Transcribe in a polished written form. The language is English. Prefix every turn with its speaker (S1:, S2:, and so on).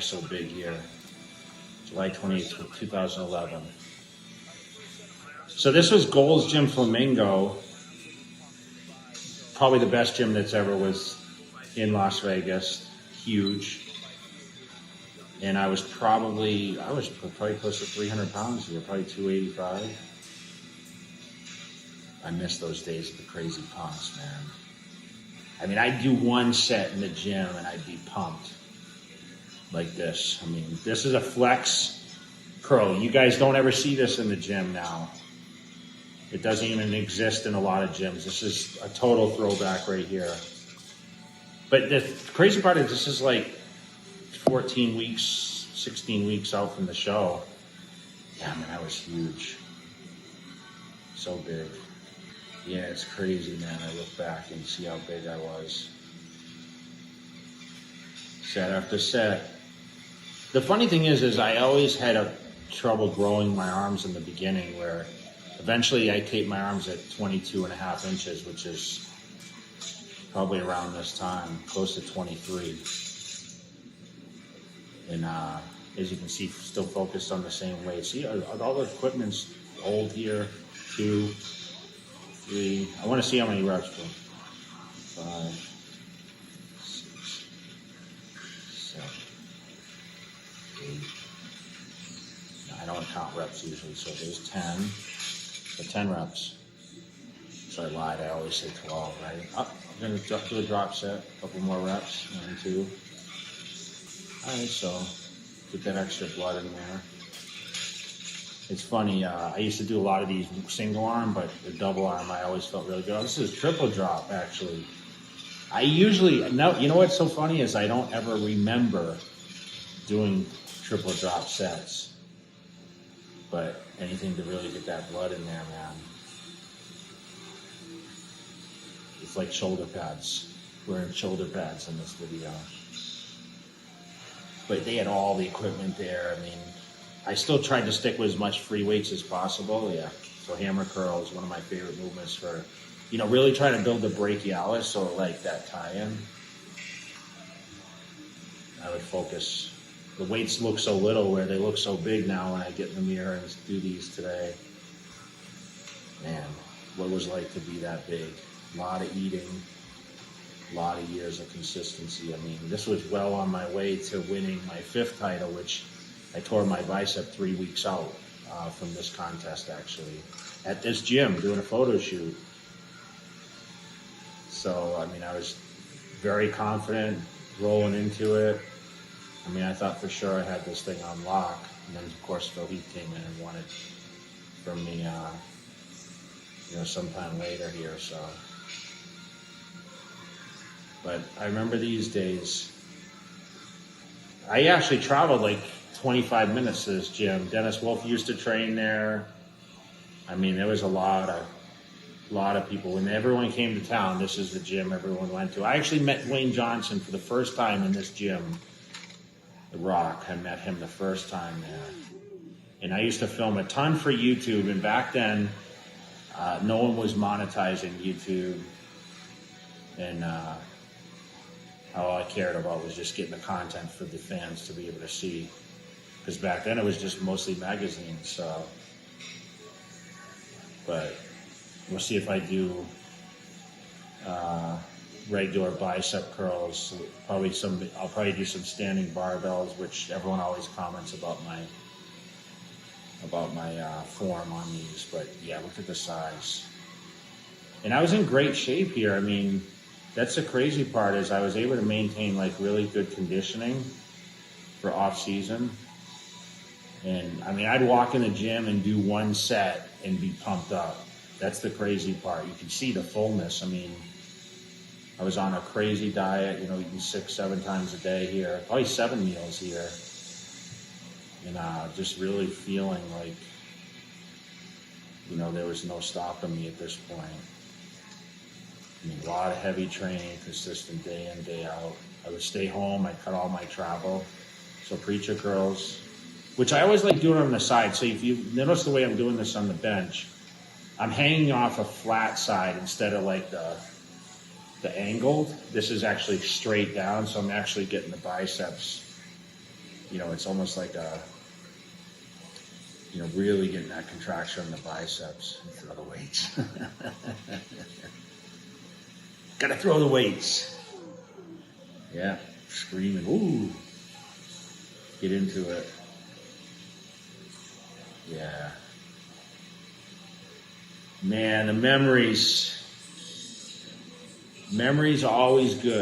S1: never so big here. July 28th, 2011. So this was Gold's Gym Flamingo. Probably the best gym that's ever was in Las Vegas. Huge. And I was probably close to 300 pounds here, probably 285. I miss those days of the crazy pumps, man. I mean, I'd do one set in the gym and I'd be pumped like this. I mean, this is a flex curl. You guys don't ever see this in the gym now. It doesn't even exist in a lot of gyms. This is a total throwback right here. But the crazy part is this is like 14 weeks, 16 weeks out from the show. Yeah, man, that was huge. So big. Yeah, it's crazy, man. I look back and see how big I was. Set after set. The funny thing is I always had trouble growing my arms in the beginning, where eventually I taped my arms at 22.5 inches, which is probably around this time, close to 23. And as you can see, still focused on the same weight. See, all the equipment's old here. 2, 3. I want to see how many reps, bro. 5, 6, 7, 8. No, I don't count reps usually, so there's 10. So 10 reps. So I lied, I always say 12, right? Oh, I'm going to do a drop set, a couple more reps, 1, 2. All right, so get that extra blood in there. It's funny, I used to do a lot of these single arm, but the double arm I always felt really good. Oh, this is triple drop, actually. I usually, no, you know what's so funny is I don't ever remember doing triple drop sets. But anything to really get that blood in there, man. It's like shoulder pads. Wearing shoulder pads in this video. But they had all the equipment there. I mean, I still tried to stick with as much free weights as possible. Yeah. So hammer curl is one of my favorite movements for, really trying to build the brachialis. So like that tie-in. I would focus. The weights look so little where they look so big now when I get in the mirror and do these today. Man, what it was like to be that big. A lot of eating, a lot of years of consistency. I mean, this was well on my way to winning my 5th title, which I tore my bicep 3 weeks out from this contest, actually, at this gym doing a photo shoot. So, I mean, I was very confident rolling into it. I mean, I thought for sure I had this thing on lock. And then, of course, Phil Heath came in and won it from me, sometime later here, so. But I remember these days. I actually traveled like 25 minutes to this gym. Dennis Wolf used to train there. I mean, there was a lot of people. When everyone came to town, this is the gym everyone went to. I actually met Dwayne Johnson for the first time in this gym. The Rock. I met him the first time there. And I used to film a ton for YouTube, and back then, no one was monetizing YouTube. And all I cared about was just getting the content for the fans to be able to see. Because back then it was just mostly magazines, so. But we'll see if I do regular bicep curls. I'll probably do some standing barbells, which everyone always comments about my form on these. But yeah, look at the size. And I was in great shape here. I mean, that's the crazy part, is I was able to maintain like really good conditioning for off season. And I mean, I'd walk in the gym and do one set and be pumped up. That's the crazy part. You can see the fullness. I mean, I was on a crazy diet, eating 6-7 times a day here, probably 7 meals here. And just really feeling like, there was no stopping me at this point. I mean, a lot of heavy training, consistent day in, day out. I would stay home, I'd cut all my travel. So preacher curls, which I always like doing on the side. So if you notice the way I'm doing this on the bench, I'm hanging off a flat side instead of like the angled. This is actually straight down, so I'm actually getting the biceps you know, it's almost like you know, really getting that contraction on the biceps and throw the weights. Gotta throw the weights. Yeah, screaming, ooh. Get into it. Yeah. Man, the memories. Memories are always good.